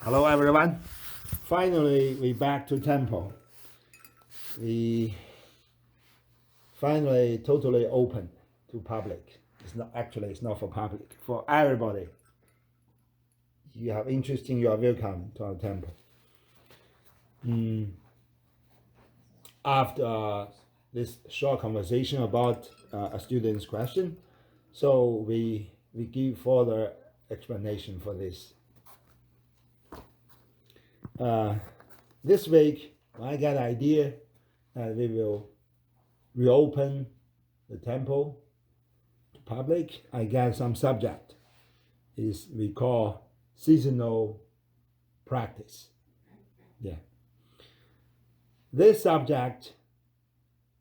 Hello everyone. Finally, we back to temple. We finally totally open to public. It's not for public, for everybody. You have interest in, you are welcome to our temple. After this short conversation about a student's question, so we give further explanation for this. This week, I got an idea that we will reopen the temple to public. I got some subject is we call seasonal practice. Yeah. This subject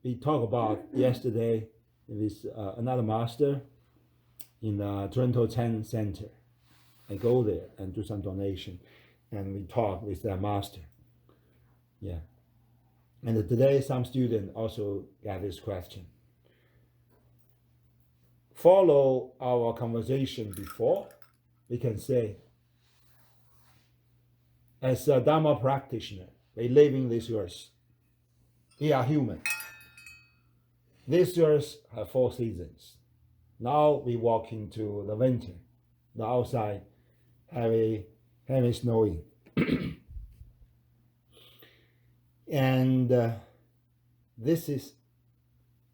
we talked about yesterday with another master in the Toronto 10 Center. I go there and do some donation, and we talk with that master. Yeah. And today some student also got this question. Follow our conversation before, we can say, as a Dharma practitioner, we live in this earth. We are human. This earth has 4 seasons. Now we walk into the winter. The outside heavy snowing. And this is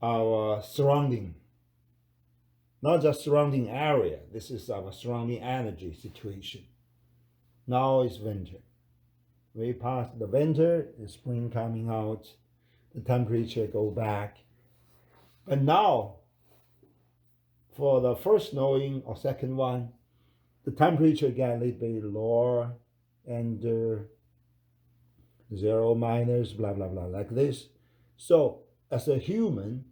our surrounding, not just surrounding area, this is our surrounding energy situation. Now it's winter. We pass the winter, the spring coming out, the temperature go back. But now, for the first snowing or second one, the temperature get a little bit lower and 0 minus, blah, blah, blah, like this. So, as a human,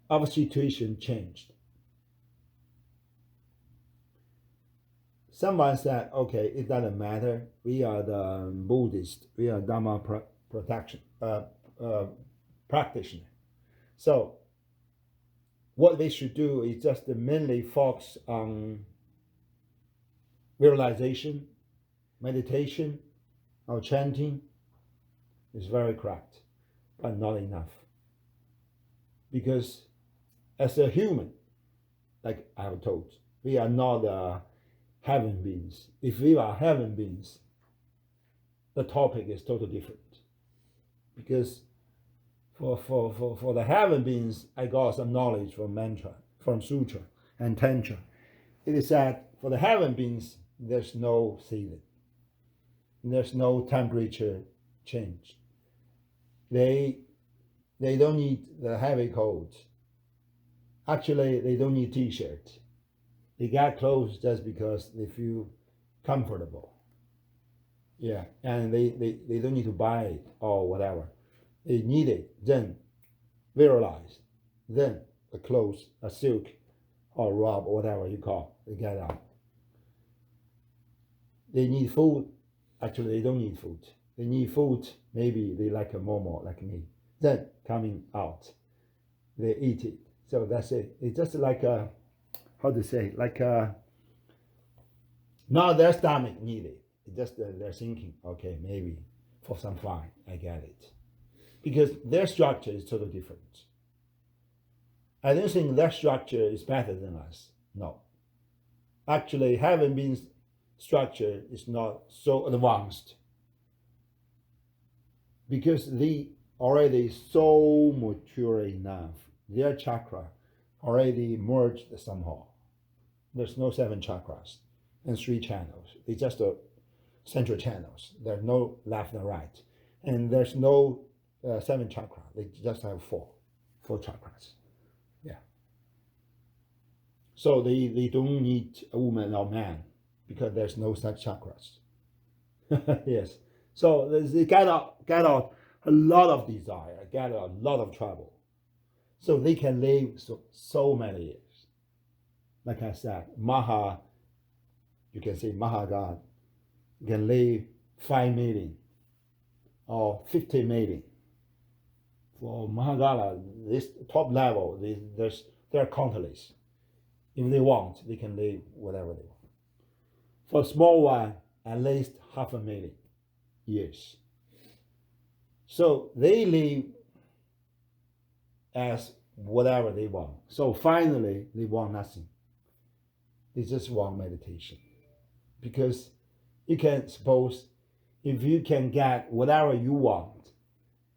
our situation changed. Someone said, okay, it doesn't matter. We are the Buddhist. We are Dharma practitioner. So what we should do is just mainly focus on realization, meditation, or chanting. Is very correct, but not enough. Because as a human, like I have told, we are not heaven beings. If we are heaven beings, the topic is totally different. Because for the heaven beings, I got some knowledge from mantra, from sutra and tantra. It is that for the heaven beings, there's no season. There's no temperature change. They don't need the heavy coat. Actually, they don't need t-shirt. They got clothes just because they feel comfortable. Yeah, and they don't need to buy it or whatever. They need it, then visualize, then the clothes, a silk or robe, whatever you call, they get out. They need food. Actually, they don't need food. They need food. Maybe they like a momo, like me. Then coming out, they eat it. So that's it. It's just like a, how to say, like a, not their stomach need it. It's just they're thinking, okay, maybe for some fun, I get it. Because their structure is totally different. I don't think their structure is better than us. No. Actually, heaven beings' structure is not so advanced. Because they already so mature enough. Their chakra already merged somehow. There's no 7 chakras and 3 channels. It's just central channels. There's no left and right. And there's no 7 chakra. They just have 4 chakras. Yeah. So they don't need a woman or man because there's no such chakras. Yes. So they get out a lot of desire, get a lot of trouble. So they can live so many years. Like I said, you can say Maha God, can live 5 million or 50 million. For Mahagala, this top level, there are countless. If they want, they can live whatever they want. For a small one, at least 500,000 years. So they live as whatever they want. So finally, they want nothing. They just want meditation. Because you can suppose if you can get whatever you want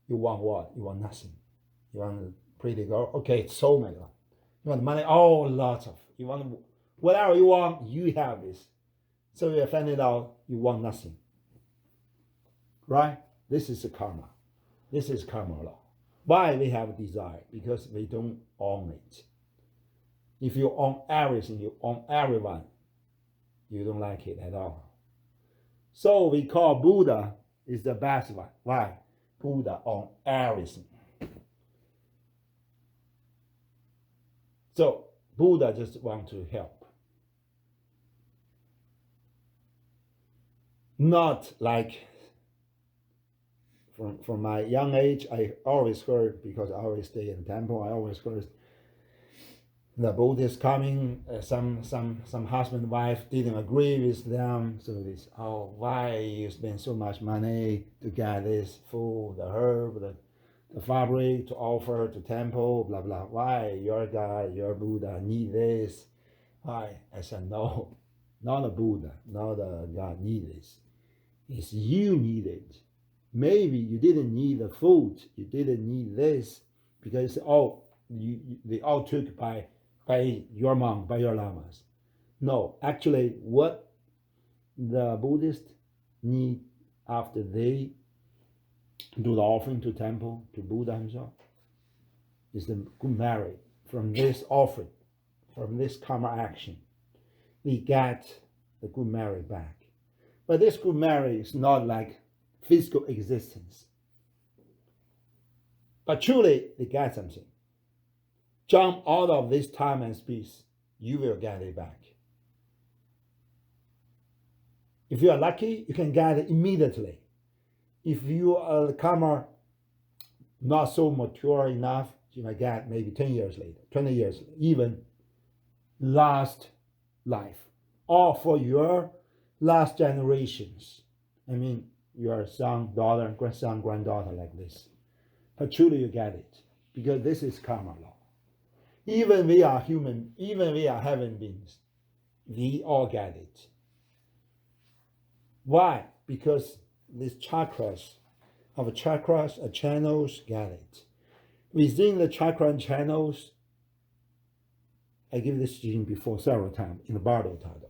what? You want nothing. You want a pretty girl? Okay, it's so many. You want money? Oh, lots of. You want whatever you want, you have this. So you find it out, you want nothing. Right? This is the karma. This is karma law. Why we have desire? Because we don't own it. If you own everything, you own everyone, you don't like it at all. So we call Buddha is the best one. Why? Buddha own everything. So Buddha just want to help. Not like from my young age, I always heard, because I always stay in the temple, I always heard the Buddhists coming, some husband and wife didn't agree with them, so this, oh, why you spend so much money to get this food, the herb, the fabric to offer to temple, blah blah. Why your guy, your Buddha need this? Why? I said no, not a Buddha, not a God need this. It's you need it. Maybe you didn't need the food, you didn't need this, because they all took by your monk, by your lamas. No, actually, what the Buddhists need after they do the offering to temple, to Buddha himself, is the good merit from this offering, from this karma action. We get the good merit back. But this good merit is not like physical existence. But truly, they get something. Jump out of this time and space, you will get it back. If you are lucky, you can get it immediately. If you are karma not so mature enough, you might get maybe 10 years later, 20 years, even last life, or for your last generations. I mean, your son, daughter, grandson, granddaughter, like this. But truly you get it, because this is karma law. Even we are human, even we are heaven beings, we all get it. Why? Because these chakras, our chakras, channels, get it. Within the chakra and channels, I give this teaching before several times in the Bardo Tado,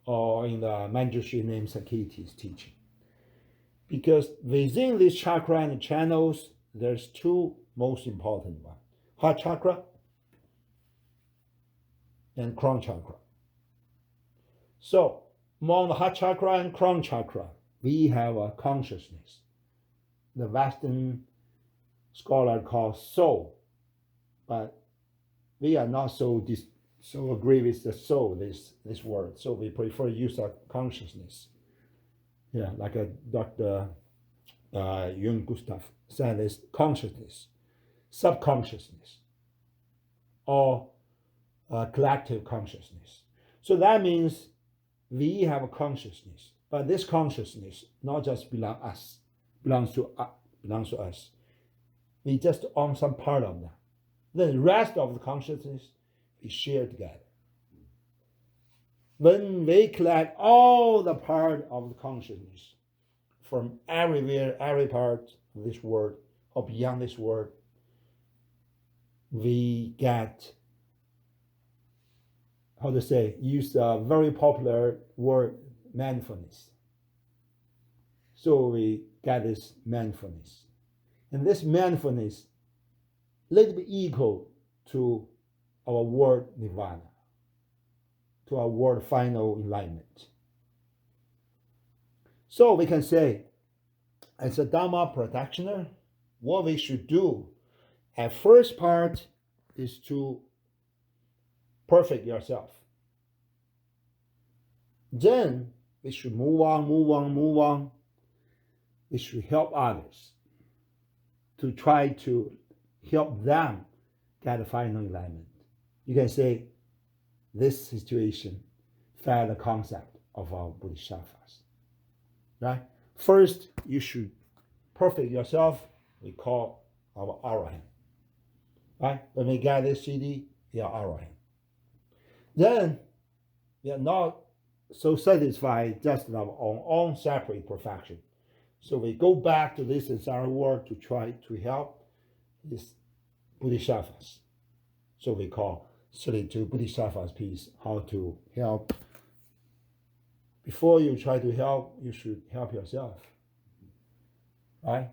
or in the Manjushri named Sakiti's teaching. Because within these chakra and channels, there's two most important ones. Heart chakra and crown chakra. So, among the heart chakra and crown chakra, we have a consciousness. The Western scholar calls soul, but we are not so agree with the soul, this word. So we prefer use of consciousness. Yeah, like a Dr. Jung Gustav said, is consciousness, subconsciousness, or collective consciousness. So that means we have a consciousness, but this consciousness not just belongs to us. We just own some part of that. The rest of the consciousness we share together. When we collect all the part of the consciousness from everywhere, every part of this world or beyond this world, we get, use a very popular word, mindfulness. So we get this mindfulness. And this mindfulness, little bit equal to our word nirvana, to our word final enlightenment. So we can say, as a Dharma practitioner, what we should do at first part is to perfect yourself. Then we should move on. We should help others to try to help them get a final enlightenment. You can say, this situation fed the concept of our Bodhisattvas. Right? First, you should perfect yourself. We call our Arahant. Right? When we get this CD, we are Arahant. Then we are not so satisfied just in our own separate perfection. So we go back to this entire world to try to help these Bodhisattvas. So we call 32 Bodhisattvas piece, how to help. Before you try to help, you should help yourself. Right?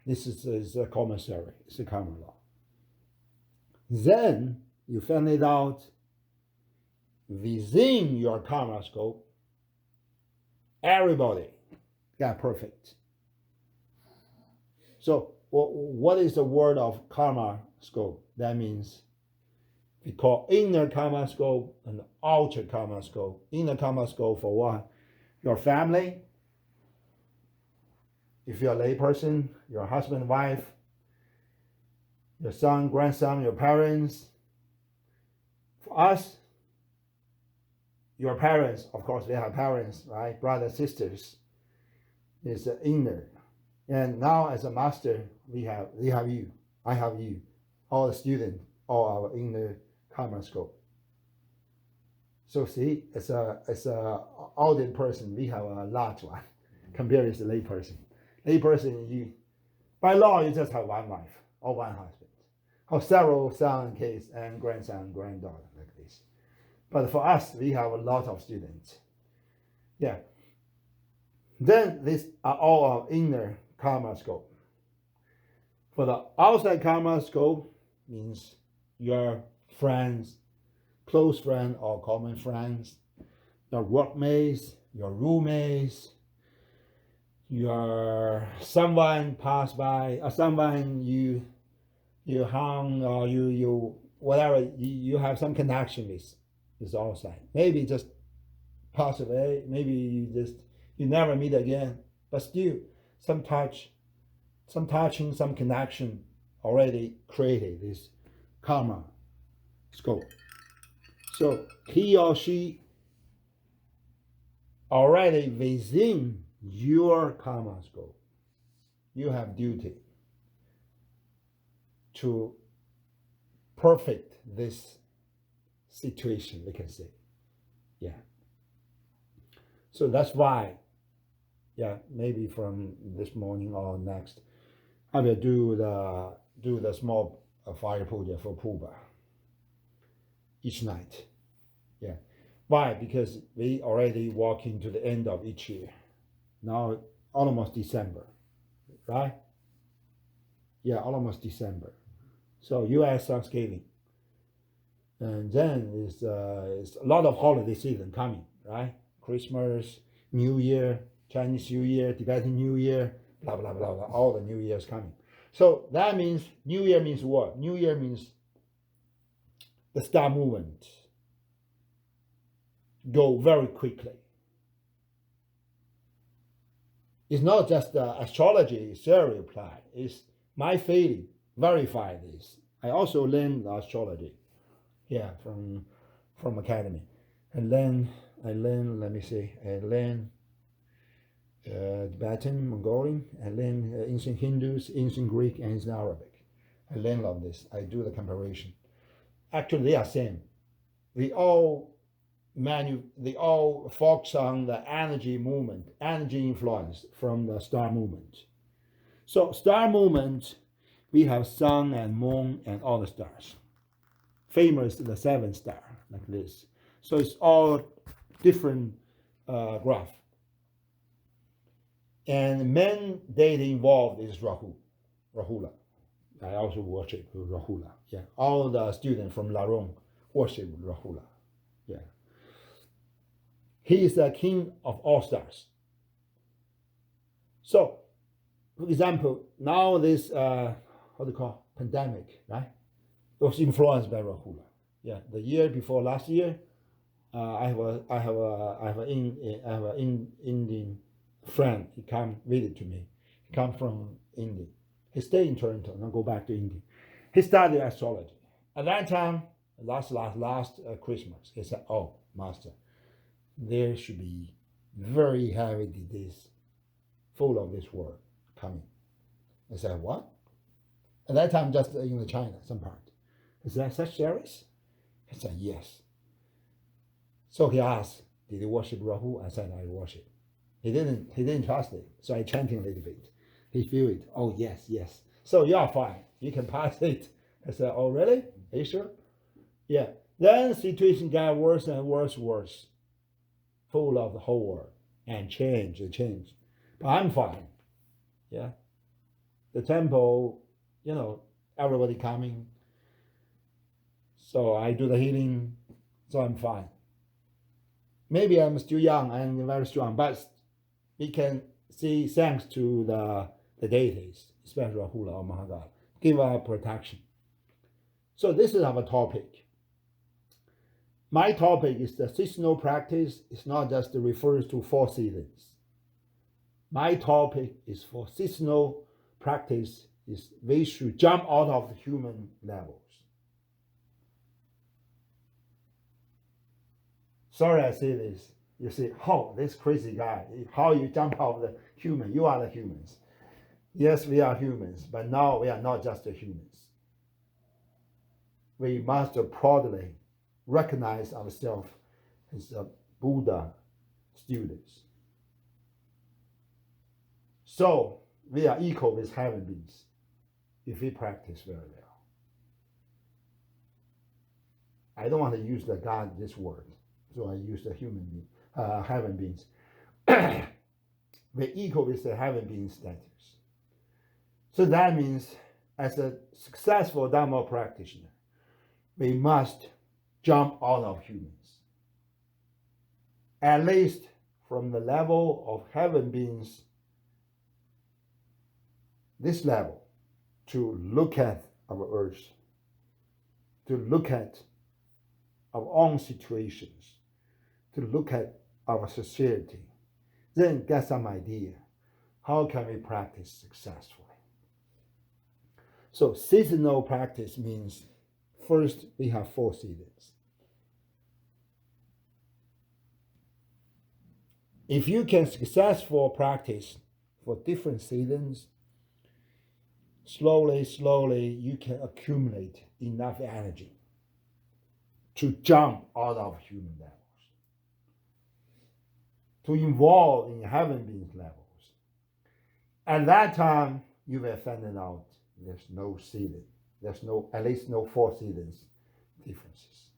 This is a commissary, it's a common law. Then you find it out within your karma scope, everybody got perfect. So what is the word of karma scope? That means we call inner karma scope and outer karma scope. Inner karma scope for what? Your family. If you're a lay person, your husband, wife, your son, grandson, your parents. For us, your parents, of course, we have parents, right? Brothers, sisters, is the inner. And now as a master, we have you, I have you, all the students, all our inner karma scope. So see, as a audit person, we have a large one compared to the lay person. Lay person, you by law you just have one wife or one husband, or several son, kids, and grandson, granddaughter like this. But for us, we have a lot of students. Yeah. Then these are all our inner karma scope. For the outside karma scope means your friends, close friends or common friends, your workmates, your roommates, your someone passed by, or someone you hung, or you whatever you have some connection with is outside. Maybe just pass away, maybe you never meet again, but still some touching, some connection already created this karma scope. So he or she already within your karma scope, you have duty to perfect this situation, we can say. Yeah. So that's why, yeah, maybe from this morning or next, I will do the small fire puja for Puba each night. Yeah. Why? Because we already walking to the end of each year. Now almost December, right? Yeah, almost December. So U.S. Thanksgiving, and then it's a lot of holiday season coming, right? Christmas, New Year, Chinese New Year, Tibetan New Year, blah blah blah blah. All the New Year's coming. So that means New Year means what? New Year means the star movement go very quickly. It's not just the astrology theory applied. It's my feeling. Verify this. I also learned astrology, yeah, from academy, and then I learned. Let me see. I learned Tibetan, Mongolian. I learned ancient Hindus, ancient Greek, and ancient Arabic. I learned all this. I do the comparison. Actually, they are same. They all focus on the energy movement, energy influence from the star movement. So star movement, we have sun and moon and all the stars. Famous the 7 star like this. So it's all different graph. And main deity involved is Rahula. I also worship Rahula. Yeah, all the students from Larong worship Rahula. Yeah. He is the king of all stars. So, for example, now this what do you call pandemic, right? It was influenced by Rahula. Yeah, the year before last year, I have an Indian friend. He come visit to me. He come from India. He stay in Toronto and go back to India. He studied astrology. At that time, last Christmas. He said, "Oh, Master, there should be very heavy disease, full of this world coming." I said, "What?" At that time, just in China, some part. Is that such serious? I said, "Yes." So he asked, "Did you worship Rahu?" I said, "I worship." He didn't trust it, so I chanting a little bit. He feel it. "Oh yes, yes." So you are fine. You can pass it. I said, "Oh really? Are you sure?" Yeah. Then situation got worse and worse, full of the whole world and change. But I'm fine. Yeah. The temple, everybody coming. So I do the healing. So I'm fine. Maybe I'm still young and very strong, but we can see thanks to the deities, especially Hula or Mahagala, give us protection. So this is our topic. My topic is the seasonal practice. It's not just refers to 4 seasons. My topic is for seasonal practice is we should jump out of the human levels. Sorry I say this. You say, "Oh, this crazy guy, how you jump out of the human? You are the humans." Yes, we are humans, but now we are not just the humans. We must proudly recognize ourselves as a Buddha students. So we are equal with heaven beings if we practice very well. I don't want to use the God this word, so I use the human being, heaven beings. We're equal with the heaven being status. So that means, as a successful Dharma practitioner, we must jump out of humans, at least from the level of heaven beings, this level, to look at our earth, to look at our own situations, to look at our society, then get some idea, how can we practice successfully? So seasonal practice means first we have 4 seasons. If you can successful practice for different seasons, slowly you can accumulate enough energy to jump out of human levels, to involve in heaven beings levels. At that time, you will find out there's no season. There's at least no 4 seasons differences.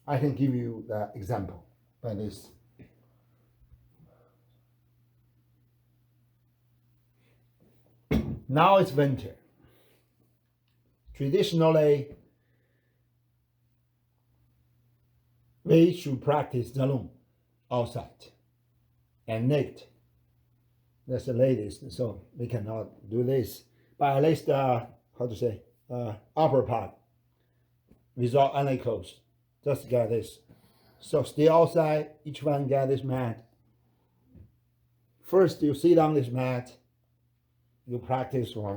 I can give you the example by this. Now it's winter. Traditionally, we should practice Zalung outside and naked. That's the latest, so we cannot do this. But at least, upper part, without any clothes, just get this. So stay outside, each one get this mat. First, you sit on this mat, you practice, or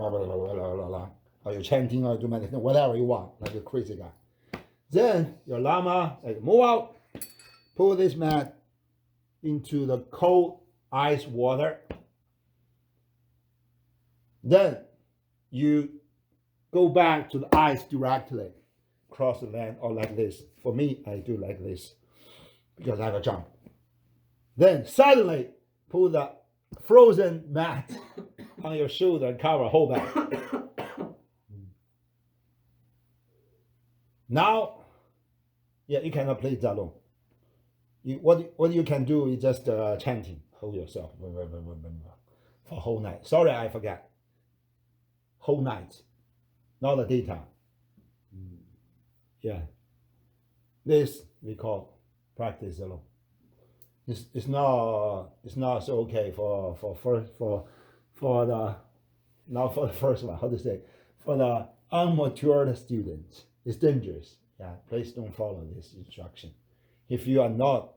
you chanting, or do meditation, whatever you want, like a crazy guy. Then your lama, move out, pull this mat into the cold ice water. Then you go back to the ice directly, cross the land, or like this. For me, I do like this because I have a jump. Then suddenly pull the frozen mat on your shoulder and cover whole back. Now, you cannot play Zalong. What you can do is just chanting, hold yourself for whole night. Sorry, I forgot. Whole night, not the daytime. Yeah, this we call practice Zalong. It's not so okay for the not for the first one. How to say, for the unmatured students, it's dangerous. Yeah, please don't follow this instruction. If you are not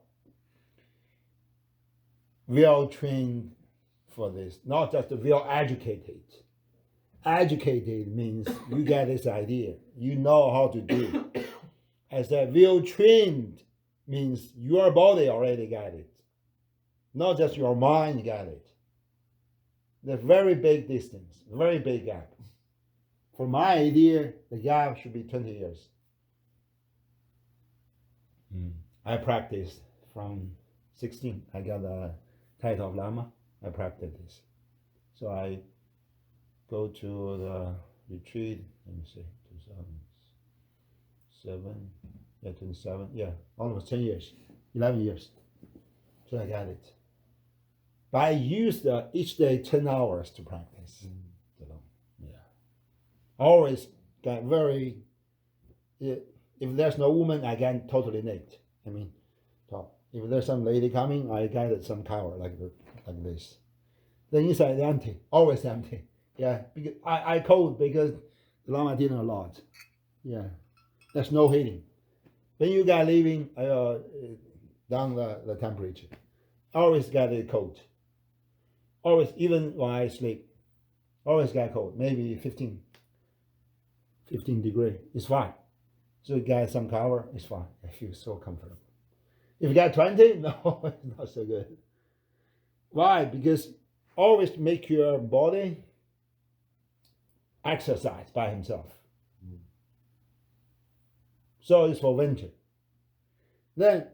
well trained for this, not just well educated, educated means you get this idea. You know how to do it. I said well trained means your body already got it. Not just your mind got it. There's very big distance, very big gap. For my idea, the gap should be 20 years. I practiced from 16. I got the title of lama. I practiced this. So I go to the retreat, let me see, 2007, 27, almost 10 years, 11 years. So I got it. But I used each day 10 hours to practice. Always got very, if there's no woman, I get totally naked. I mean, if there's some lady coming, I got some cover like this. The inside empty, always empty. Yeah, because I cold because the Lama did a lot. Yeah, there's no heating. When you got living down the temperature, always got a cold. Always, even when I sleep, always got cold. Maybe 15 degrees. It's fine. So you got some cover, it's fine. I feel so comfortable. If you got 20, no, it's not so good. Why? Because always make your body exercise by himself. So it's for winter. Then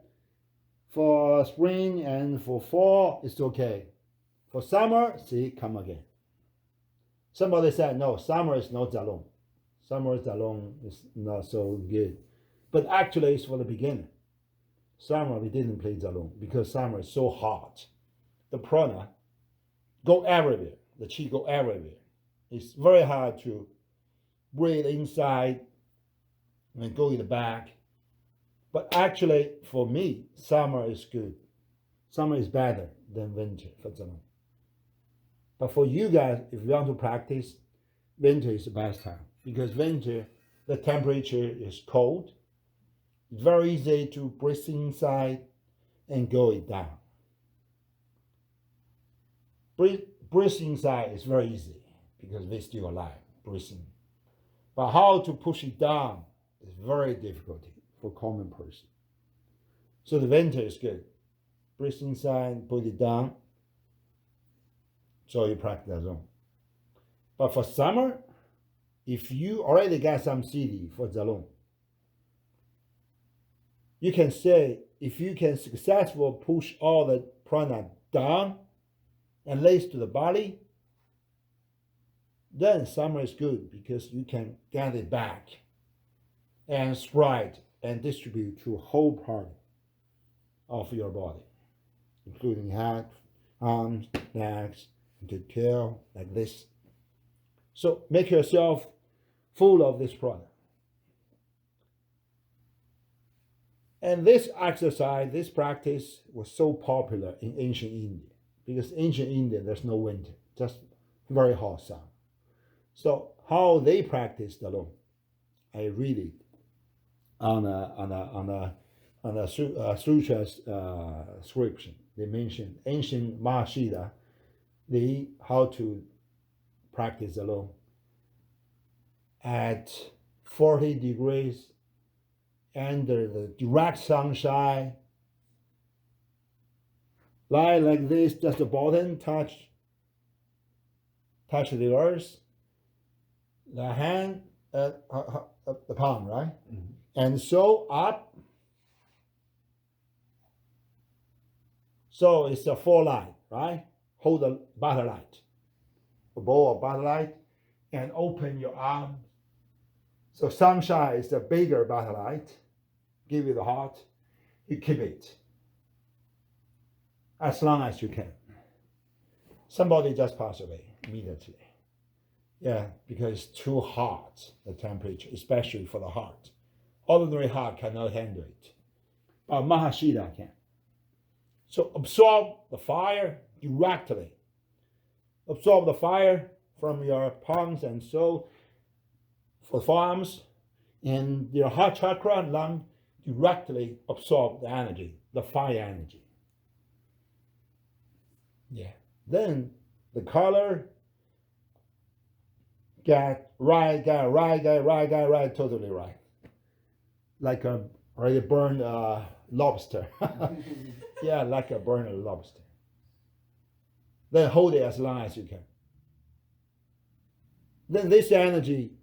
for spring and for fall, it's okay. For summer, see, come again. Somebody said, no, summer is not Zalong. Summer Zalong is not so good. But actually, it's for the beginner. Summer, we didn't play Zalong because summer is so hot. The prana go everywhere. The chi go everywhere. It's very hard to breathe inside and go in the back. But actually, for me, summer is good. Summer is better than winter for Zalong. But for you guys, if you want to practice, winter is the best time. Because winter, the temperature is cold. It's very easy to breathe inside and go it down. Breathe inside is very easy because we're still alive, breathing. But how to push it down is very difficult for common person. So the winter is good. Breathe inside, put it down. So you practice that zone. But for summer, if you already got some CD for Zalong, you can say, if you can successfully push all the prana down and lace to the body, then summer is good because you can get it back and spread and distribute to whole part of your body, including head, arms, legs, the tail, like this. So make yourself full of this product. And this exercise, this practice was so popular in ancient India because ancient India, there's no winter, just very hot summer. So how they practice the Zalong, I read it on a sutra's description. They mention ancient Mahashida, how to practice Zalong at 40 degrees under the direct sunshine. Lie like this, just the bottom touch the earth, the hand, the palm, right? Mm-hmm. And so up. So it's a 4 line, right? Hold the butter light, a bowl of butter light, and open your arm. So sunshine is the bigger butter light. Give it the heart. You keep it as long as you can. Somebody just passed away immediately. Yeah, because it's too hot, the temperature, especially for the heart. Ordinary heart cannot handle it. But Mahashida can. So absorb the fire directly. Absorb the fire from your palms and so for forearms, and your heart chakra and lung directly absorb the energy, the fire energy. Yeah. Then the color get right, totally right. Like a already burned lobster. Yeah, like a burned lobster. Then hold it as long as you can. Then this energy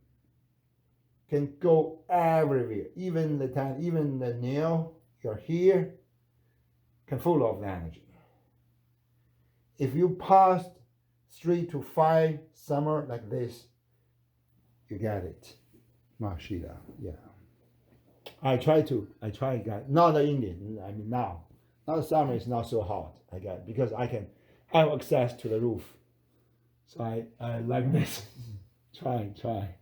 can go everywhere. Even the nail, your hair, can full of energy. If you pass 3 to 5 summer like this, you get it. Mashida, yeah. I try, get not the Indian. I mean now the summer is not so hot. I get because I can have access to the roof. So I like this. try.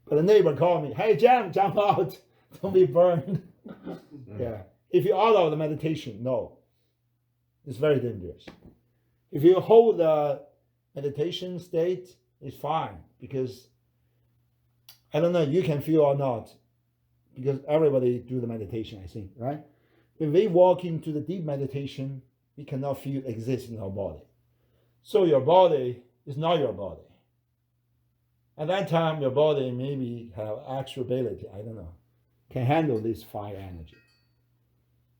But the neighbor called me, hey jump out, don't be burned. Yeah. If you're out of the meditation, no. It's very dangerous. If you hold the meditation state, it's fine because I don't know, you can feel or not, because everybody do the meditation, I think, right? When we walk into the deep meditation, we cannot feel exist in our body. So your body is not your body. At that time, your body maybe have extra ability, I don't know, can handle this fire energy.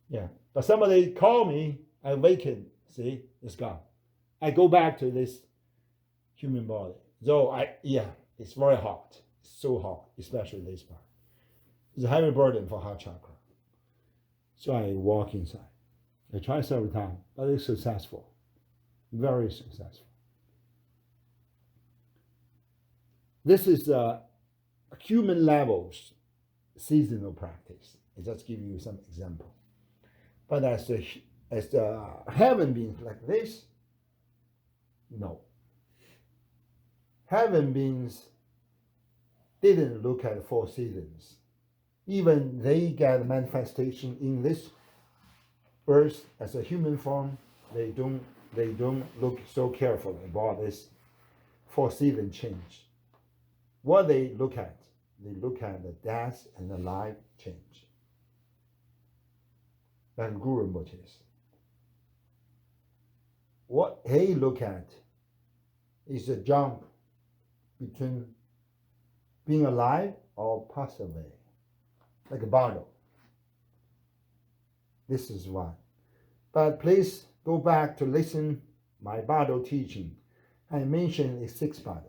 Yeah, but somebody call me, I awaken, see, it's gone. I go back to this human body. So it's very hot. It's so hot, especially this part. It's a heavy burden for heart chakra. So I walk inside. I try several times, but it's successful. Very successful. This is a human levels seasonal practice. I just give you some example. But as the heaven beings like this, no. Heaven beings didn't look at 4 seasons. Even they get manifestation in this earth as a human form, they don't look so carefully about this 4 season change. What they look at the death and the life change. Like Guru Rinpoche's. What they look at is a jump between being alive or pass away, like a battle. This is one. But please go back to listen my battle teaching. I mentioned 6 battles.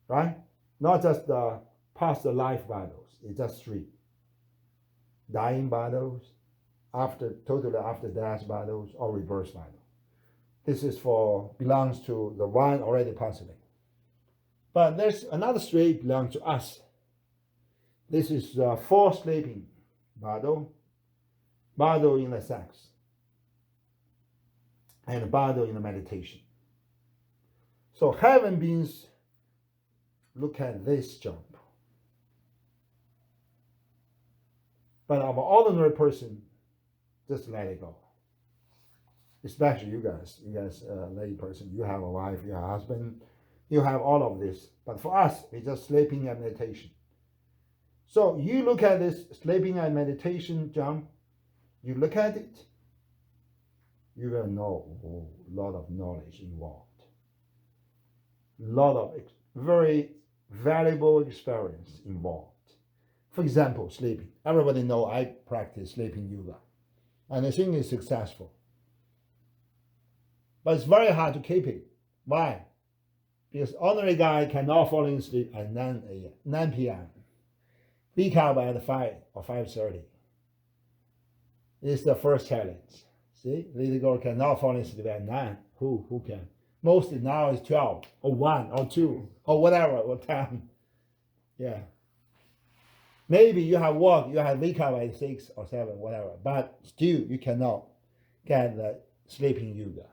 Right? Not just the past life battles, it's just 3. Dying battles, totally after death battles, or reverse battle. This is belongs to the one already passed away. But there's another 3 belongs to us. This is the 4 sleeping battle in the sex, and battle in the meditation. So heaven beings look at this jump. But our ordinary person, just let it go. Especially you guys, lay person, you have a wife, you have a husband, you have all of this. But for us, it's just sleeping and meditation. So you look at this sleeping and meditation jump, you look at it, you will know a lot of knowledge involved. A lot of very valuable experience involved. For example, sleeping. Everybody know I practice sleeping yoga, and I think it's successful. But it's very hard to keep it. Why? Because ordinary guy cannot fall asleep at 9 p.m. Wake up at 5 or 5:30. It's the first challenge. See, little girl cannot fall asleep at 9. Who can? Mostly now is 12 or 1 or 2 or whatever, or 10. Yeah. Maybe you have work, you have wake up at 6 or 7, whatever, but still you cannot get the sleeping yoga.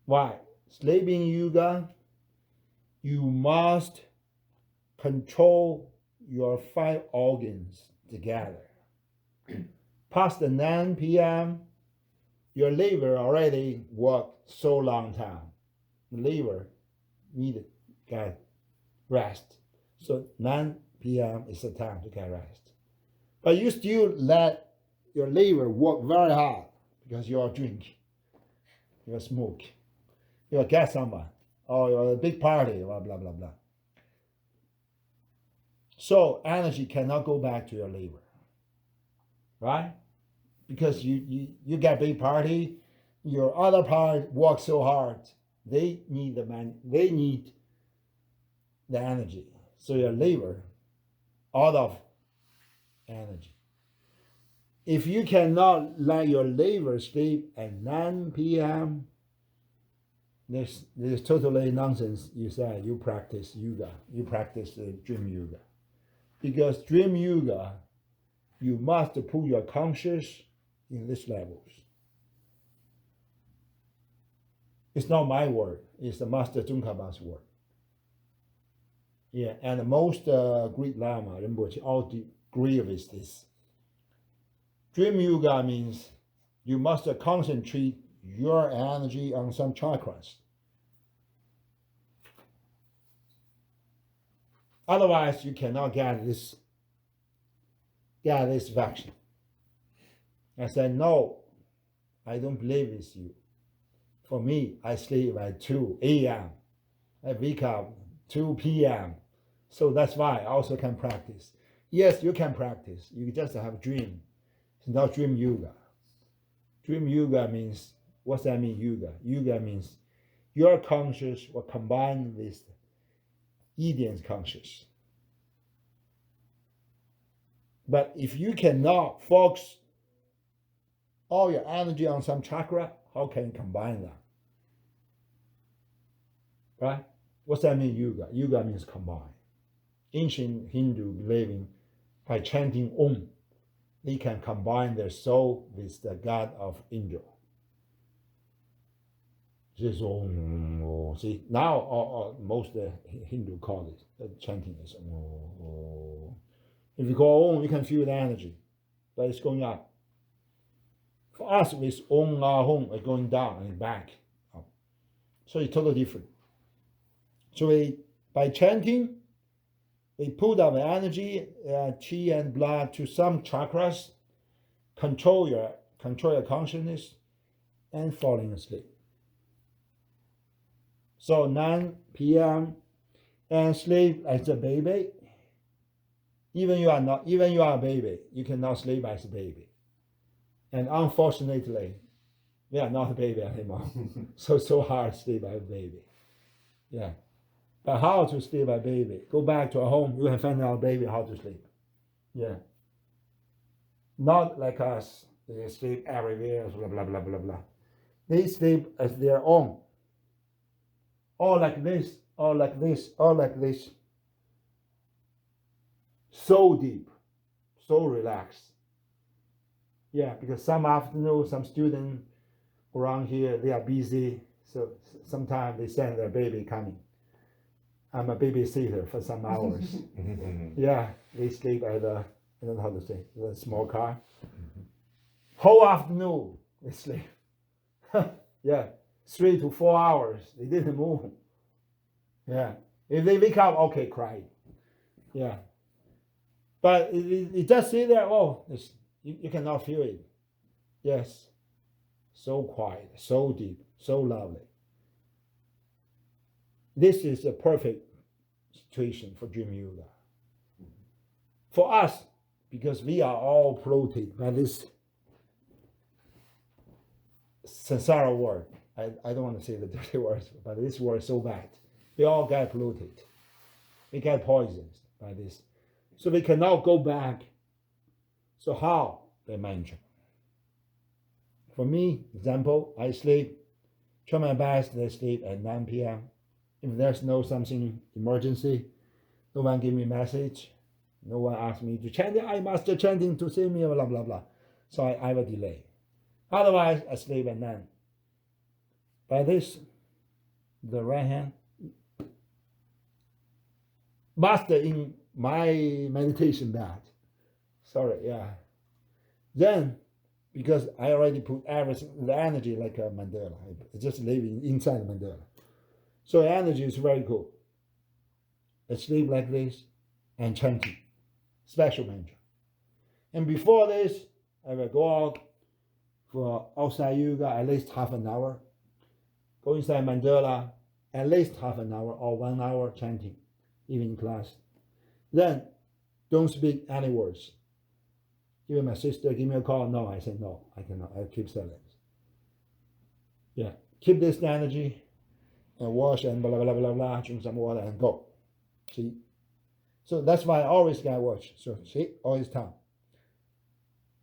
Why? Sleeping yoga, you must control your 5 organs together. Past the 9 p.m., your liver already worked so long time. The liver needed to get rest. So 9 p.m. is the time to get rest. But you still let your liver work very hard because you are drinking, you are smoking, you will get someone. or a big party, blah, blah, blah, blah. So energy cannot go back to your liver, right? Because you get big party, your other part works so hard. They need they need the energy. So your liver out of energy. If you cannot let your liver sleep at 9 p.m., this is totally nonsense. You say you practice yoga, you practice dream yoga. Because dream yoga, you must put your conscious in these levels. It's not my word, it's the Master Tsongkhapa's word. Yeah, and most Greek Lama, Rinpoche, all agree with this. Dream yoga means you must concentrate your energy on some chakras. Otherwise, you cannot get this vaccine. I said, no, I don't believe with you. For me, I sleep at 2 a.m. I wake up 2 p.m. So that's why I also can practice. Yes, you can practice. You just have a dream. It's not dream yoga. Dream yoga means, what's that mean, yoga? Yoga means your conscious will combine with Indian's conscious. But if you cannot focus all your energy on some chakra, how can you combine that? Right? What's that mean, yoga? Yoga means combine. Ancient Hindu believing by chanting Om, they can combine their soul with the God of angel. This Om. See, now most Hindu call it chanting is Om. If you go Om, you can feel the energy, but it's going up. For us, with Om Hum, it's going down and back up. So it's totally different. So by chanting, we put our energy, chi and blood to some chakras, control your consciousness, and falling asleep. So 9 p.m. and sleep as a baby. Even you are a baby, you cannot sleep as a baby. And unfortunately, we are not a baby anymore. so hard to sleep as a baby. Yeah. But how to sleep as a baby? Go back to a home, you can find out baby how to sleep. Yeah. Not like us, they sleep everywhere, blah, blah, blah, blah, blah. They sleep as their own. All like this, all like this, all like this. So deep, so relaxed. Yeah, because some afternoon, some students around here, they are busy. So sometimes they send their baby coming. I'm a babysitter for some hours. Yeah, they sleep at I don't know how to say, the small car. Whole afternoon, they sleep. Yeah, 3 to 4 hours, they didn't move. Yeah, if they wake up, okay, cry. Yeah. But it just sit there, you cannot feel it. Yes, so quiet, so deep, so lovely. This is a perfect situation for dream yoga. For us, because we are all polluted by this samsara word. I don't want to say the dirty words, but this word is so bad. We all get polluted. We get poisoned by this. So we cannot go back. So how? By mantra. For me, example, I sleep, try my best to sleep at 9 p.m. If there's no something emergency, no one give me message, no one ask me to chant, I must chanting to see me, blah, blah, blah. So I will delay. Otherwise, I sleep at 9. By this, the right hand, master in my meditation that. Sorry, yeah. Then, because I already put everything, the energy like a mandala, I just living inside the mandala. So energy is very cool. I sleep like this and chanting, special mantra. And before this, I will go out for outside yoga at least half an hour. Go inside mandala at least half an hour or 1 hour chanting, even in class. Then don't speak any words. Even my sister give me a call. No, I said no, I cannot. I keep silent. Yeah, keep this energy and wash and blah blah blah blah. Drink some water and go. See, so that's why I always get watch. So see, always time.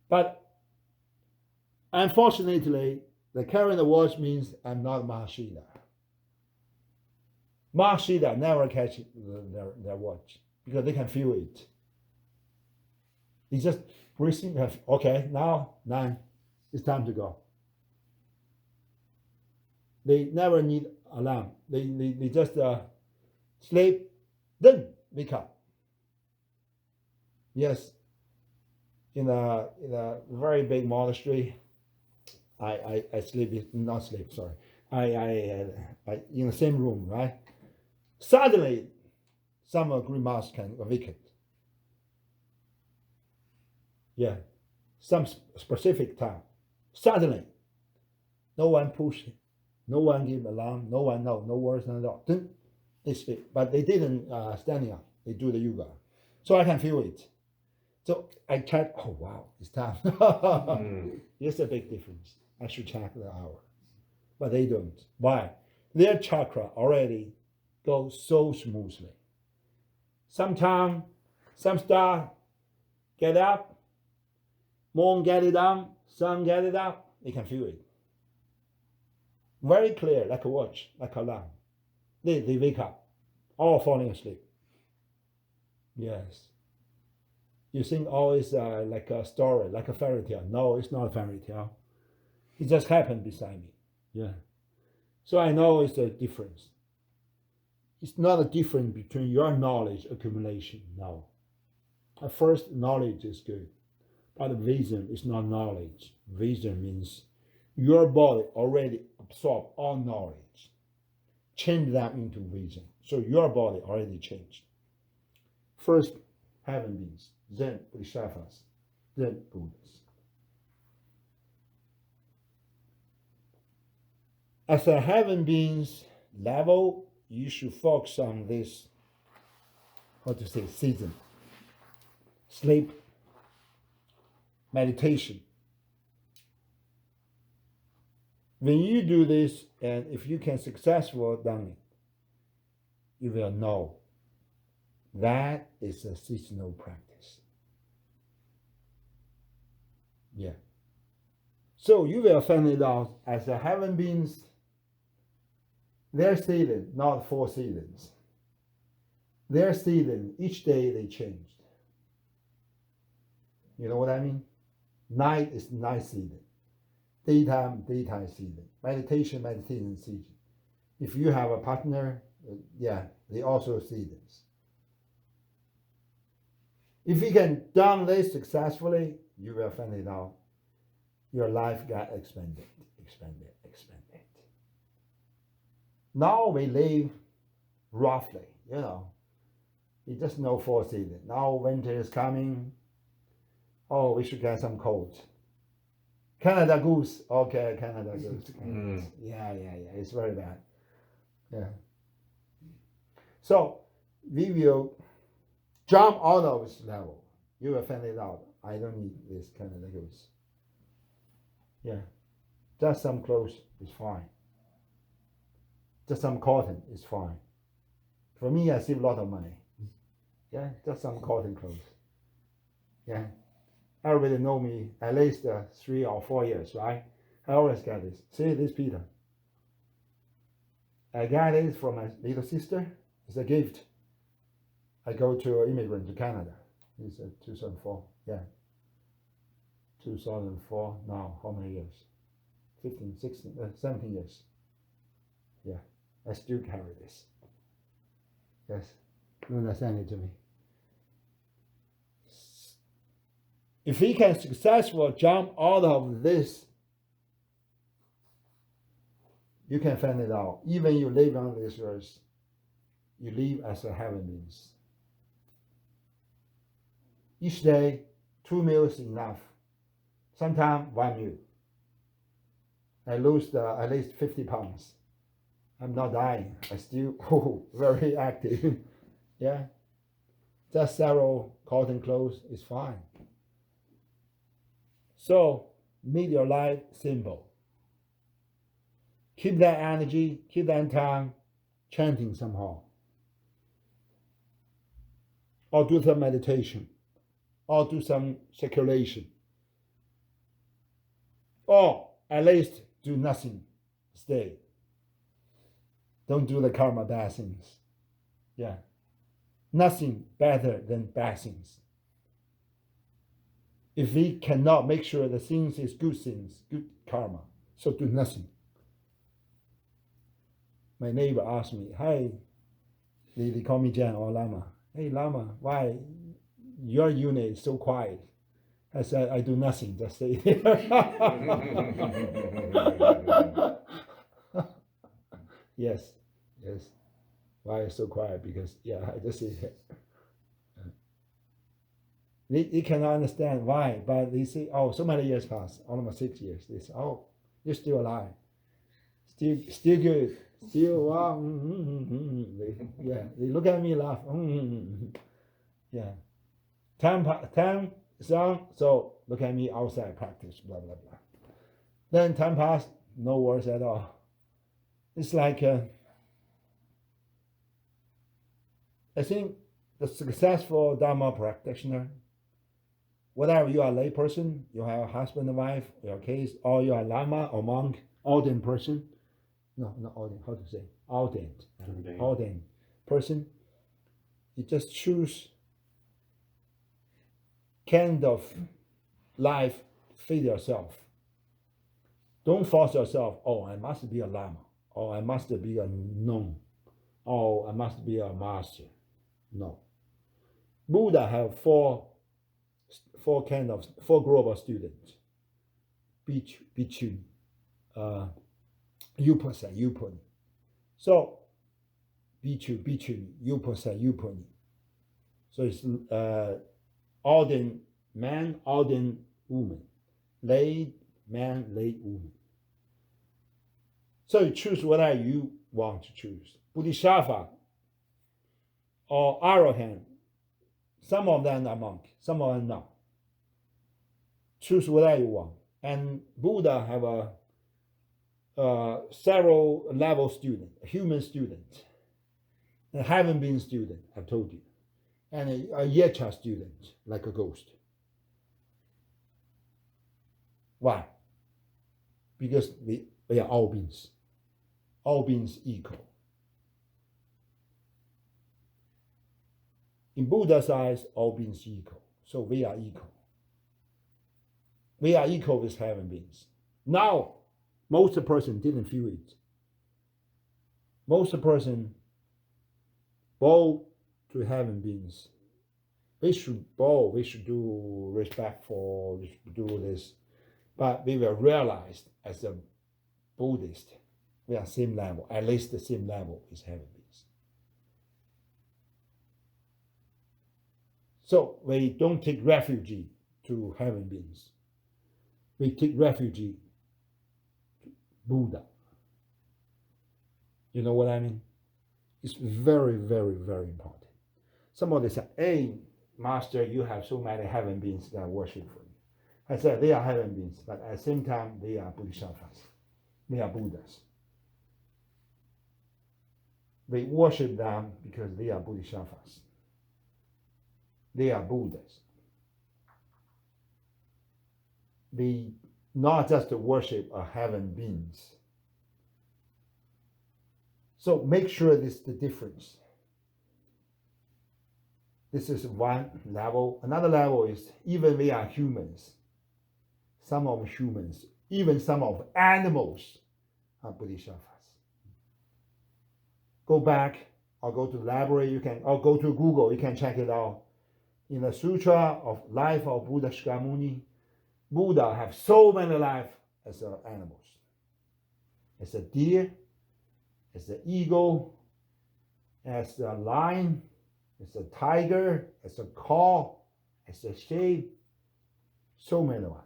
But unfortunately, the carrying the watch means I'm not Mahashida. Mahashida never catch their watch because they can feel it. They just breathing. Okay, now 9, it's time to go. They never need alarm. They just sleep, then wake up. Yes, in a very big monastery, I sleep, not sleep, sorry. I in the same room, right? Suddenly, some green mask can awaken. Yeah, some specific time. Suddenly, no one push, no one give alarm, no one no words, no all. Then they sleep, but they didn't standing up. They do the yoga, so I can feel it. So I check. Oh wow, it's time. It's a big difference. I should check the hour, but they don't. Why? Their chakra already goes so smoothly. Sometimes some star get up, moon get it down, sun get it up. They can feel it. Very clear, like a watch, like a alarm. They wake up, all falling asleep. Yes. You think always like a story, like a fairy tale. No, it's not a fairy tale. It just happened beside me. Yeah. So I know it's a difference. It's not a difference between your knowledge accumulation. No. At first, knowledge is good. But wisdom is not knowledge. Wisdom means your body already absorbed all knowledge. Change that into wisdom. So your body already changed. First, heaven beings, then bodhisattvas, then Buddhas. As a heaven beings level, you should focus on this, season. Sleep, meditation. When you do this, and if you can successfully done it, you will know that is a seasonal practice. Yeah. So you will find it out as a heaven beings, their season, not 4 seasons. Their season, each day they changed. You know what I mean? Night is night season. Daytime season. Meditation season. If you have a partner, they also seasons. If you can done this successfully, you will find it out. Your life got expanded. Now we live roughly, we just know 4 seasons. Now winter is coming. Oh, we should get some cold. Canada goose. Okay, Canada goose. Yeah, it's very bad. Yeah. So we will jump out of this level. You will find it out. I don't need this Canada goose. Yeah. Just some clothes is fine. Just some cotton is fine. For me, I save a lot of money. Yeah, just some cotton clothes. Yeah. Everybody know me at least 3 or 4 years, right? I always get this. See, this Peter. I got it from my little sister. It's a gift. I go to immigrant to Canada. It's 2004. Yeah. 2004. Now, how many years? 15, 16, 17 years. Yeah. I still carry this. Yes. Luna sent it to me. If we can successfully jump out of this, you can find it out. Even you live on this earth, you live as a heaven beings. Each day, 2 meals enough. Sometimes 1 meal. I lose at least 50 pounds. I'm not dying. I still very active. Yeah. Just several cotton clothes is fine. So make your life simple. Keep that energy, keep that time chanting somehow. Or do some meditation. Or do some circulation. Or at least do nothing. Stay. Don't do the karma bad things. Yeah. Nothing better than bad things. If we cannot make sure the things is good things, good karma, so do nothing. My neighbor asked me, hey, they call me Jan or Lama. Hey, Lama, why your unit is so quiet? I said, I do nothing, just stay here. Yes. Why is so quiet? Because, I just sit here. They cannot understand why, but they say, oh, so many years passed, almost 6 years. They say, oh, you're still alive. Still good. Still, wow. They look at me, laugh. Yeah. Time is on, so look at me outside, practice, blah, blah, blah. Then time passed, no words at all. It's like, I think the successful Dharma practitioner, whether you are a lay person, you have a husband and wife, your case, or you are a lama or monk, ordained person, no, not ordained, how to say, ordained person, you just choose kind of life fit yourself. Don't force yourself, oh, I must be a lama, or I must be a nun, or I must be a master. No. Buddha have four group of students. Bhikkhu, Upasa. So Bhikkhu, Upasa. So it's ordained man, ordained woman, lay man, lay woman. So you choose whatever you want to choose. Bodhisattva or arahant, some of them are monk, some of them not. Choose whatever you want. And Buddha have a several level student, a human student, a heaven being student, I've told you, and a yecha student, like a ghost. Why? Because we are all beings equal. In Buddha's eyes, all beings equal. So we are equal. We are equal with heaven beings. Now, most person didn't feel it. Most person bow to heaven beings. We should bow, we should do respectful, we should do this. But we will realize as a Buddhist, we are same level, at least the same level as heaven beings. So we don't take refuge to heaven beings. We take refuge to Buddha. You know what I mean? It's very, very, very important. Somebody said, hey, Master, you have so many heaven beings that worship for you. I said, they are heaven beings, but at the same time, they are Bodhisattvas. They are Buddhas. We worship them because they are Bodhisattvas. They are Buddhas. We not just worship a heaven beings. So make sure this is the difference. This is one level. Another level is even we are humans. Some of humans, even some of animals are Bodhisattvas. Go back or go to the library, or go to Google, you can check it out. In the Sutra of Life of Buddha Shakyamuni, Buddha have so many life as animals. As a deer, as an eagle, as a lion, as a tiger, as a cow, as a sheep, so many life.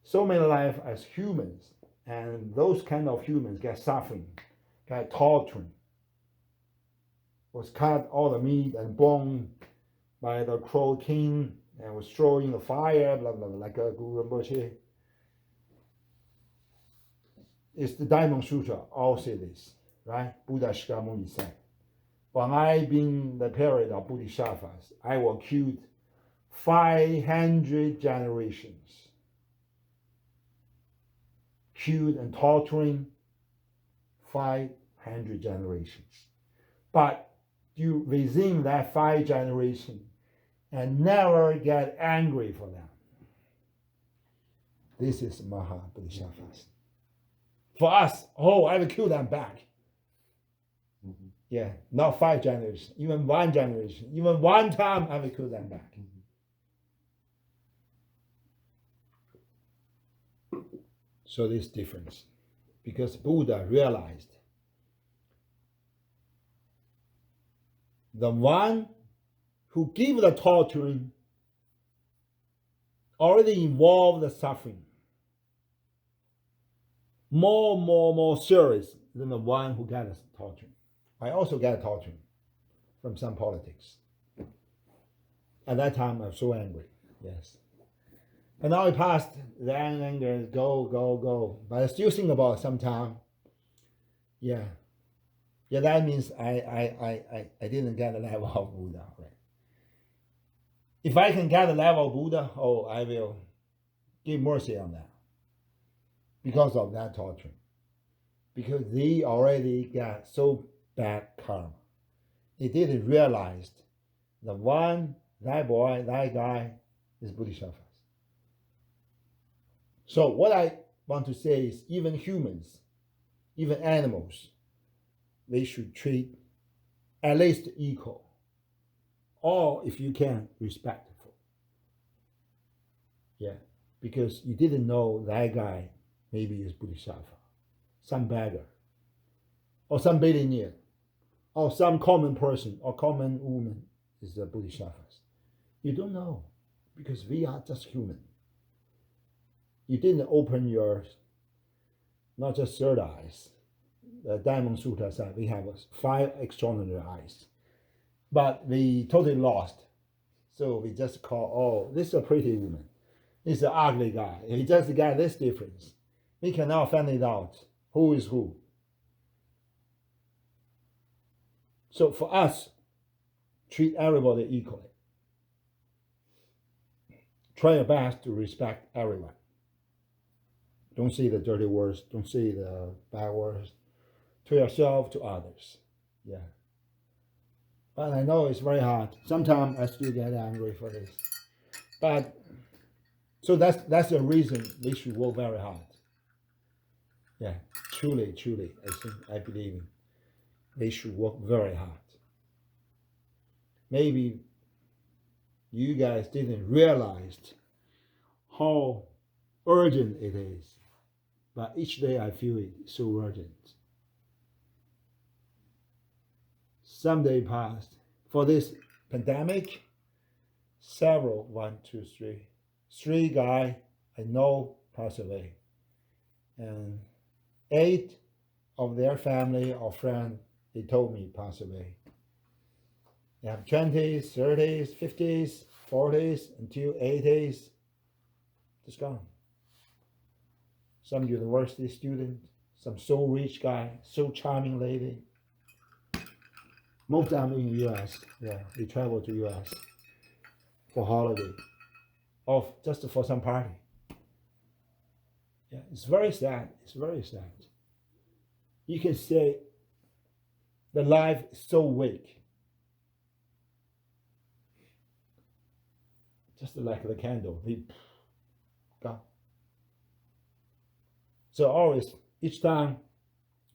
So many life as humans, And those kind of humans get suffering, get tortured, was cut all the meat and bone by the Crow King and was thrown in the fire, blah, blah, blah, like a Guru Rinpoche. It's the Diamond Sutra all say this, right? Buddha Shakyamuni said, when I been the period of Bodhisattvas, I will kill 500 generations, killed and torturing 500 generations. But you within that 5 generations and never get angry for them. This is Maha Bodhisattvas. For us, I will kill them back. Mm-hmm. Yeah, not 5 generations, even 1 generation, even 1 time I will kill them back. Mm-hmm. So this difference, because Buddha realized the one who give the torturing already involved the suffering more serious than the one who got torturing. I also got torturing from some politics. At that time, I was so angry. Yes. And now it passed. The anger go. But I still think about it sometime. Yeah. Yeah, that means I didn't get the level of Buddha, right? If I can get the level of Buddha, I will give mercy on that. Because of that torture. Because they already got so bad karma. They didn't realize that boy, that guy is Bodhisattvas. So what I want to say is even humans, even animals, they should treat at least equal, or if you can, respectful. Yeah, because you didn't know that guy maybe is Bodhisattva, some beggar, or some billionaire, or some common person or common woman is the Bodhisattvas. You don't know, because we are just human. You didn't open your, not just third eyes. The Diamond Sutra said we have 5 extraordinary eyes, but we totally lost. So we just call, this is a pretty woman, this is an ugly guy. We just got this difference. We cannot find it out who is who. So for us, treat everybody equally. Try your best to respect everyone. Don't say the dirty words, don't say the bad words to yourself, to others. Yeah. But I know it's very hard. Sometimes I still get angry for this. But so that's the reason we should work very hard. Yeah, truly, I believe they should work very hard. Maybe you guys didn't realize how urgent it is, but each day I feel it so urgent. Some day passed. For this pandemic, several, 3 guys I know passed away. And 8 of their family or friends, they told me passed away. They have 20s, 30s, 50s, 40s, until 80s. Just gone. Some university student, some so rich guy, so charming lady. Most of them in the US. Yeah, they travel to US for holiday, or just for some party. Yeah, it's very sad. It's very sad. You can say the life is so weak. Just like the candle, they gone. So always, each time,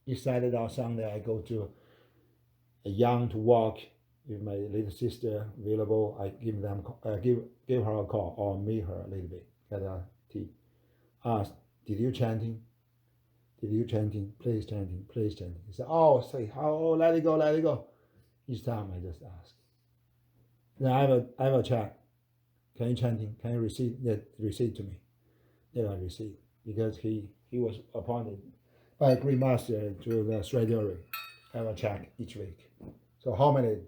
each Saturday or Sunday, I go to a young to walk with my little sister available. I give her a call or meet her a little bit, get a tea. Ask, did you chanting? Did you chanting? Please chanting, please chanting. He said, let it go. Each time I just ask. Then I have a chat. Can you chanting? Can you receive to me? Then I receive. because he was appointed by a Great Master to the Sridhari, have a check each week. So how many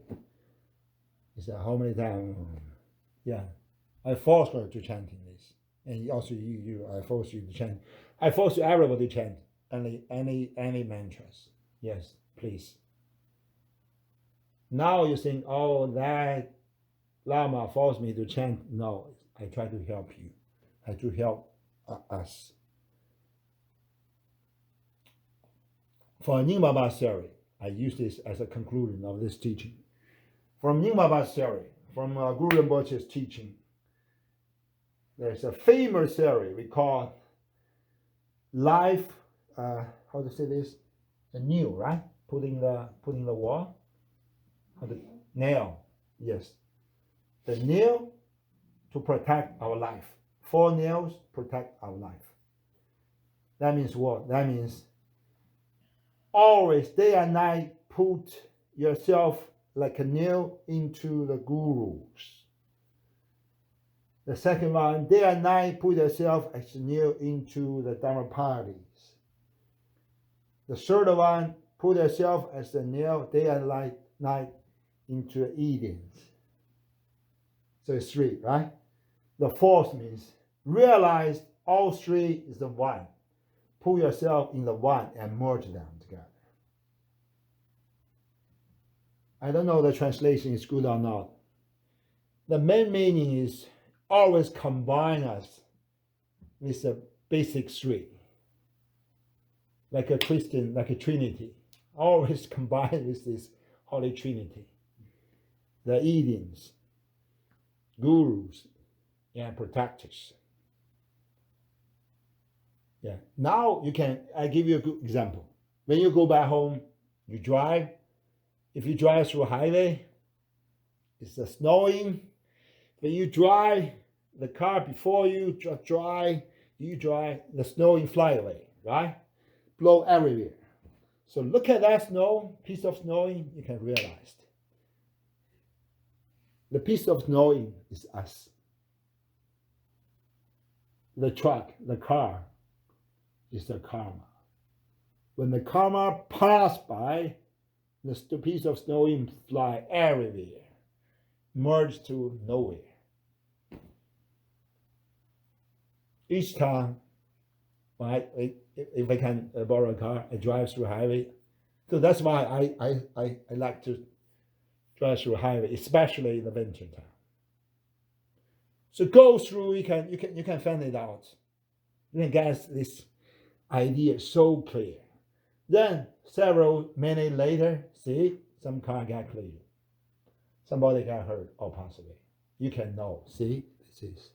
times? Yeah, I forced her to chanting this, and also I force you to chant. I force everybody to chant any mantras. Yes, please. Now you think, oh, that Lama forced me to chant. No, I try to help you. I try to help us. For Nyingma theory, I use this as a conclusion of this teaching. From Nyingma theory, from Guru Rinpoche's teaching, there's a famous theory we call life. How to say this? A nail, right? Putting the wall. Nail. Yes. The nail to protect our life. 4 nails protect our life. That means what? That means always day and night put yourself like a nail into the gurus. The second one, day and night put yourself as a nail into the Dharma parties. The third one, put yourself as a nail day and night into the Edens. So it's 3, right? The fourth means realize all 3 is the one. Put yourself in the one and merge them together. I don't know the translation is good or not. The main meaning is always combine us with the basic 3. Like a Christian, like a Trinity. Always combine with this Holy Trinity. The Edens, gurus, and protectors. Yeah. Now I give you a good example. When you go back home, you drive. If you drive through a highway, it's snowing. When you drive, the car before you drive, the snowing fly away, right? Blow everywhere. So look at that piece of snowing, you can realize. The piece of snowing is us. The truck, the car, is the karma. When the karma pass by, the piece of snowing fly everywhere, merge to nowhere. Each time, if I can borrow a car, I drive through highway. So that's why I like to drive through highway, especially in the winter time. So go through, you can find it out. You can get this idea so clear. Then several minutes later, see, some car got cleared. Somebody got hurt or passed away. You can know, see, this is.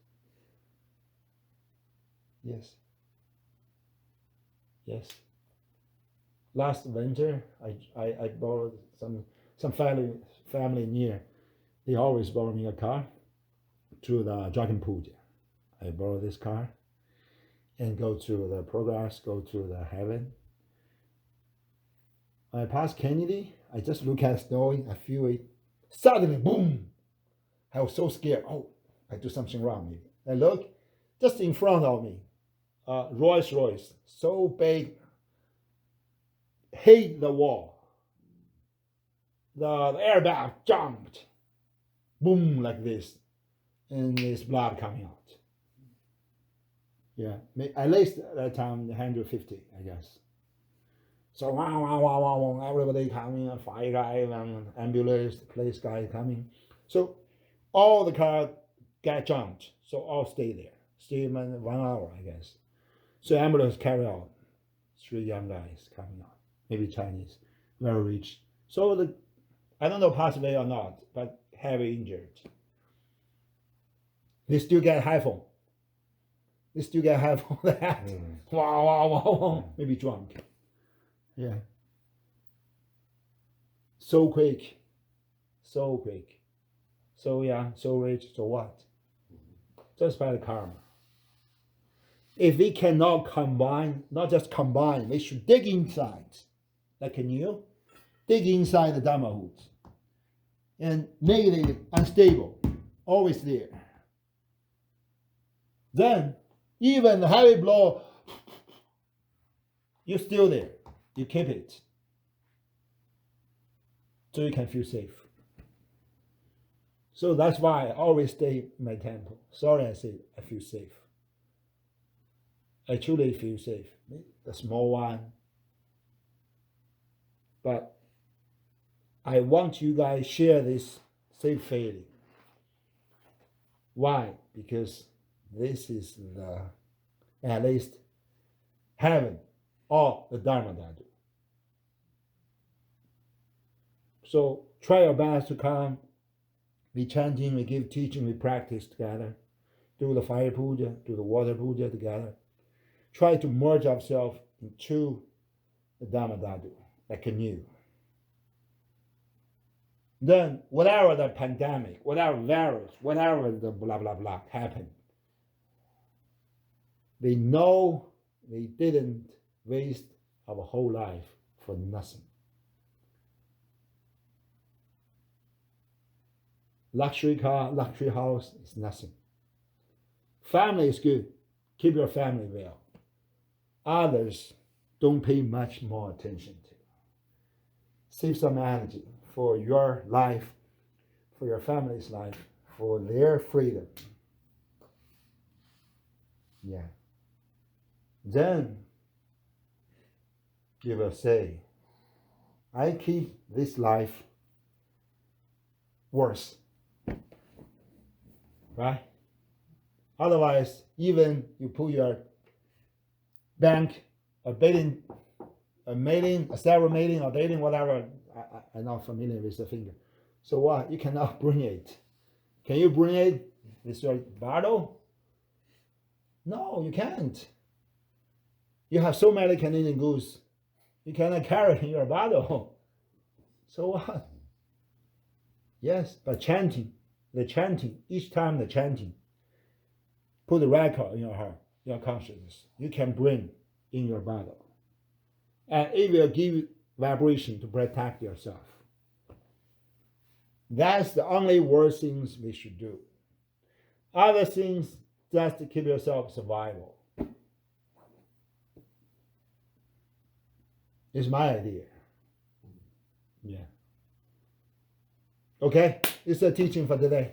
Yes. Last winter, I borrowed some family near. They always borrow me a car to the Dragon Puja. I borrow this car and go to the progress, go to the heaven. When I pass Kennedy, I just look at snowing, I feel it. Suddenly, boom! I was so scared. Oh, I do something wrong maybe. I look, just in front of me, Rolls Royce, so big, hit the wall. The airbag jumped, boom, like this, and there's blood coming out. Yeah, at least at that time, 150, I guess. So wow, everybody coming, a fire guy, and ambulance, the police guy coming. So all the cars got jumped, so all stay there. Stay 1 hour, I guess. So ambulance carry out 3 young guys coming out, maybe Chinese, very rich. So I don't know passed away or not, but heavy injured. They still get iPhone. That. Wow. Maybe drunk. Yeah. So quick. So yeah, so rich, so what? Just by the karma. If we cannot combine, not just combine, we should dig inside, like a nail, dig inside the Dharma roots and make it unstable, always there. Then, even the heavy blow, You're still there. You keep it. So you can feel safe. So that's why I always stay in my temple. Sorry, I say I feel safe. I truly feel safe. The small one. But I want you guys share this safe feeling. Why? Because this is the, at least, heaven or the Dharma that I do. So try your best to come. We chanting, we give teaching, we practice together. Do the fire puja, do the water puja together. Try to merge ourselves into the Dharma Dhatu, like a new. Then whatever the pandemic, whatever virus, whatever the blah blah blah happened, we know we didn't waste our whole life for nothing. Luxury car, luxury house is nothing. Family is good. Keep your family well. Others don't pay much more attention to. Save some energy for your life, for your family's life, for their freedom. Yeah. Then you will say, I keep this life worse. Right? Otherwise, even you put your bank a billion, a million, a several million, or billion, whatever. I'm not familiar with the figure. So what? You cannot bring it. Can you bring it with your bottle? No, you can't. You have so many Canadian goose, you cannot carry in your bottle. So what? Yes, but chanting, each time the chanting, put the record in your heart, your consciousness. You can bring in your bottle. And it will give vibration to protect yourself. That's the only worst things we should do. Other things, just to keep yourself survival. It's my idea. Yeah. Okay, it's a teaching for today.